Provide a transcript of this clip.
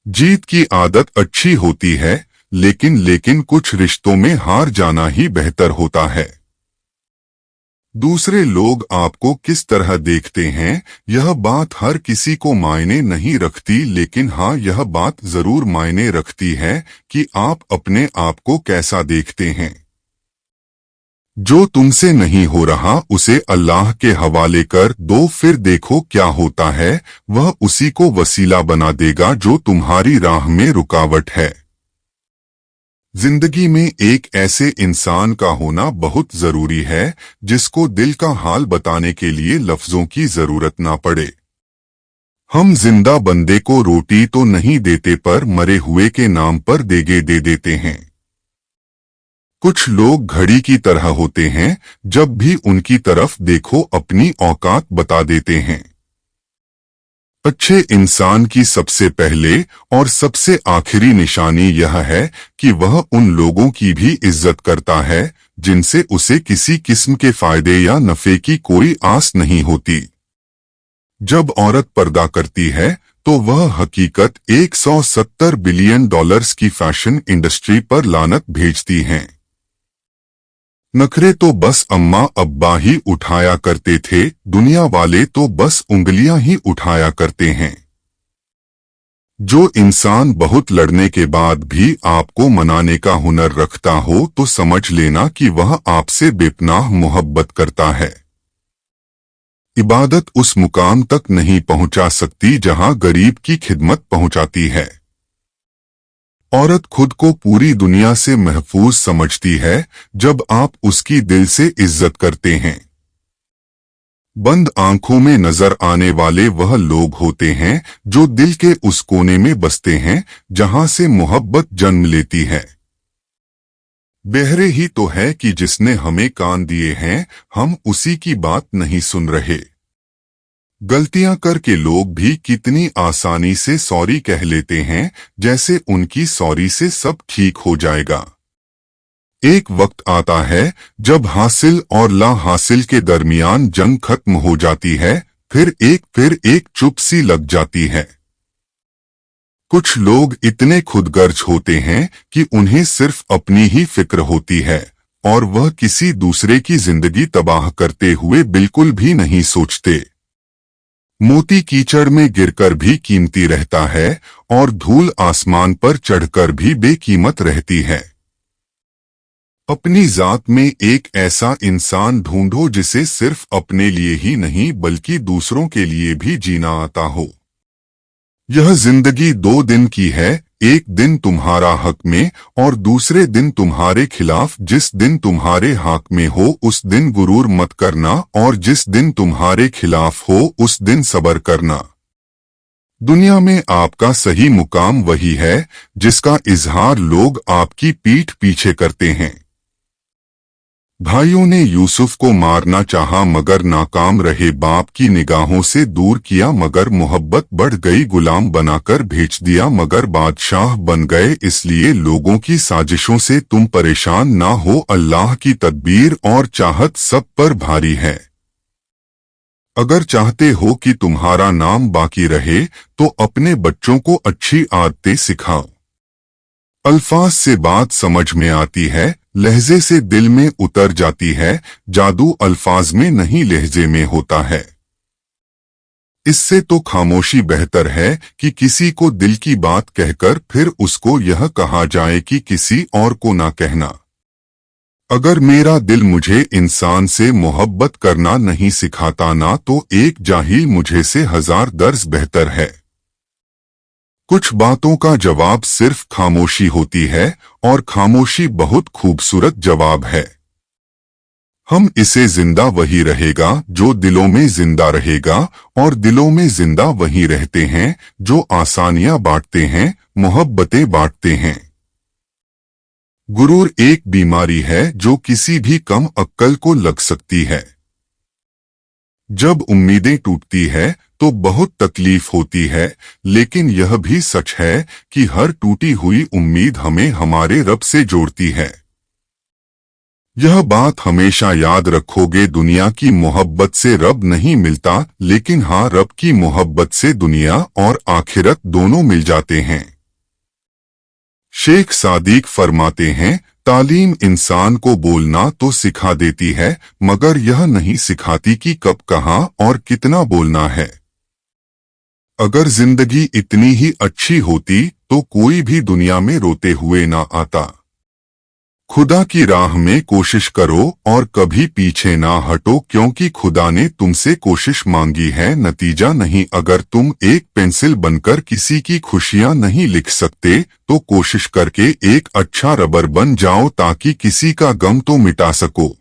जीत की आदत अच्छी होती है, लेकिन कुछ रिश्तों में हार जाना ही बेहतर होता है। दूसरे लोग आपको किस तरह देखते हैं, यह बात हर किसी को मायने नहीं रखती, लेकिन हाँ, यह बात जरूर मायने रखती है कि आप अपने आप को कैसा देखते हैं। जो तुमसे नहीं हो रहा उसे अल्लाह के हवाले कर दो, फिर देखो क्या होता है। वह उसी को वसीला बना देगा जो तुम्हारी राह में रुकावट है। जिंदगी में एक ऐसे इंसान का होना बहुत जरूरी है जिसको दिल का हाल बताने के लिए लफ्जों की जरूरत ना पड़े। हम जिंदा बंदे को रोटी तो नहीं देते, पर मरे हुए के नाम पर देगे दे देते हैं। कुछ लोग घड़ी की तरह होते हैं, जब भी उनकी तरफ देखो अपनी औकात बता देते हैं। अच्छे इंसान की सबसे पहले और सबसे आखिरी निशानी यह है कि वह उन लोगों की भी इज्जत करता है जिनसे उसे किसी किस्म के फायदे या नफे की कोई आस नहीं होती। जब औरत पर्दा करती है तो वह हकीकत 170 बिलियन डॉलर्स की फैशन इंडस्ट्री पर लानत भेजती हैं। नखरे तो बस अम्मा अब्बा ही उठाया करते थे, दुनिया वाले तो बस उंगलियां ही उठाया करते हैं। जो इंसान बहुत लड़ने के बाद भी आपको मनाने का हुनर रखता हो तो समझ लेना कि वह आपसे बेपनाह मोहब्बत करता है। इबादत उस मुकाम तक नहीं पहुंचा सकती जहां गरीब की खिदमत पहुंचाती है। औरत खुद को पूरी दुनिया से महफूज समझती है जब आप उसकी दिल से इज्जत करते हैं। बंद आंखों में नजर आने वाले वह लोग होते हैं जो दिल के उस कोने में बसते हैं जहां से मोहब्बत जन्म लेती है। बहरे ही तो है कि जिसने हमें कान दिए हैं, हम उसी की बात नहीं सुन रहे। गलतियां करके लोग भी कितनी आसानी से सॉरी कह लेते हैं, जैसे उनकी सॉरी से सब ठीक हो जाएगा। एक वक्त आता है जब हासिल और ला हासिल के दरमियान जंग खत्म हो जाती है, फिर एक चुप सी लग जाती है। कुछ लोग इतने खुदगर्ज होते हैं कि उन्हें सिर्फ अपनी ही फिक्र होती है और वह किसी दूसरे की जिंदगी तबाह करते हुए बिल्कुल भी नहीं सोचते। मोती कीचड़ में गिरकर भी कीमती रहता है और धूल आसमान पर चढ़कर भी बेकीमत रहती है। अपनी जात में एक ऐसा इंसान ढूंढो जिसे सिर्फ अपने लिए ही नहीं बल्कि दूसरों के लिए भी जीना आता हो। यह जिंदगी 2 दिन की है, एक दिन तुम्हारा हक में और दूसरे दिन तुम्हारे खिलाफ। जिस दिन तुम्हारे हक में हो उस दिन गुरूर मत करना और जिस दिन तुम्हारे खिलाफ हो उस दिन सब्र करना। दुनिया में आपका सही मुकाम वही है जिसका इजहार लोग आपकी पीठ पीछे करते हैं। भाइयों ने यूसुफ को मारना चाहा मगर नाकाम रहे, बाप की निगाहों से दूर किया मगर मोहब्बत बढ़ गई, गुलाम बनाकर भेज दिया मगर बादशाह बन गए। इसलिए लोगों की साजिशों से तुम परेशान ना हो, अल्लाह की तदबीर और चाहत सब पर भारी है। अगर चाहते हो कि तुम्हारा नाम बाकी रहे तो अपने बच्चों को अच्छी आदतें सिखाओ। अल्फाज से बात समझ में आती है, लहजे से दिल में उतर जाती है। जादू अल्फाज में नहीं लहजे में होता है। इससे तो खामोशी बेहतर है कि किसी को दिल की बात कहकर फिर उसको यह कहा जाए कि किसी और को ना कहना। अगर मेरा दिल मुझे इंसान से मोहब्बत करना नहीं सिखाता ना तो एक जाहिल मुझे से 1000 दर्ज बेहतर है। कुछ बातों का जवाब सिर्फ खामोशी होती है और खामोशी बहुत खूबसूरत जवाब है। हम इसे जिंदा वही रहेगा जो दिलों में जिंदा रहेगा और दिलों में जिंदा वही रहते हैं जो आसानियां बांटते हैं, मोहब्बतें बांटते हैं। गुरूर एक बीमारी है जो किसी भी कम अक्ल को लग सकती है। जब उम्मीदें टूटती है तो बहुत तकलीफ होती है, लेकिन यह भी सच है कि हर टूटी हुई उम्मीद हमें हमारे रब से जोड़ती है। यह बात हमेशा याद रखोगे, दुनिया की मोहब्बत से रब नहीं मिलता, लेकिन हाँ, रब की मोहब्बत से दुनिया और आखिरत दोनों मिल जाते हैं। शेख सादिक फरमाते हैं, तालीम इंसान को बोलना तो सिखा देती है, मगर यह नहीं सिखाती कि कब, कहाँ और कितना बोलना है। अगर जिंदगी इतनी ही अच्छी होती तो कोई भी दुनिया में रोते हुए ना आता। खुदा की राह में कोशिश करो और कभी पीछे ना हटो, क्योंकि खुदा ने तुमसे कोशिश मांगी है, नतीजा नहीं। अगर तुम एक पेंसिल बनकर किसी की खुशियां नहीं लिख सकते तो कोशिश करके एक अच्छा रबर बन जाओ ताकि किसी का गम तो मिटा सको।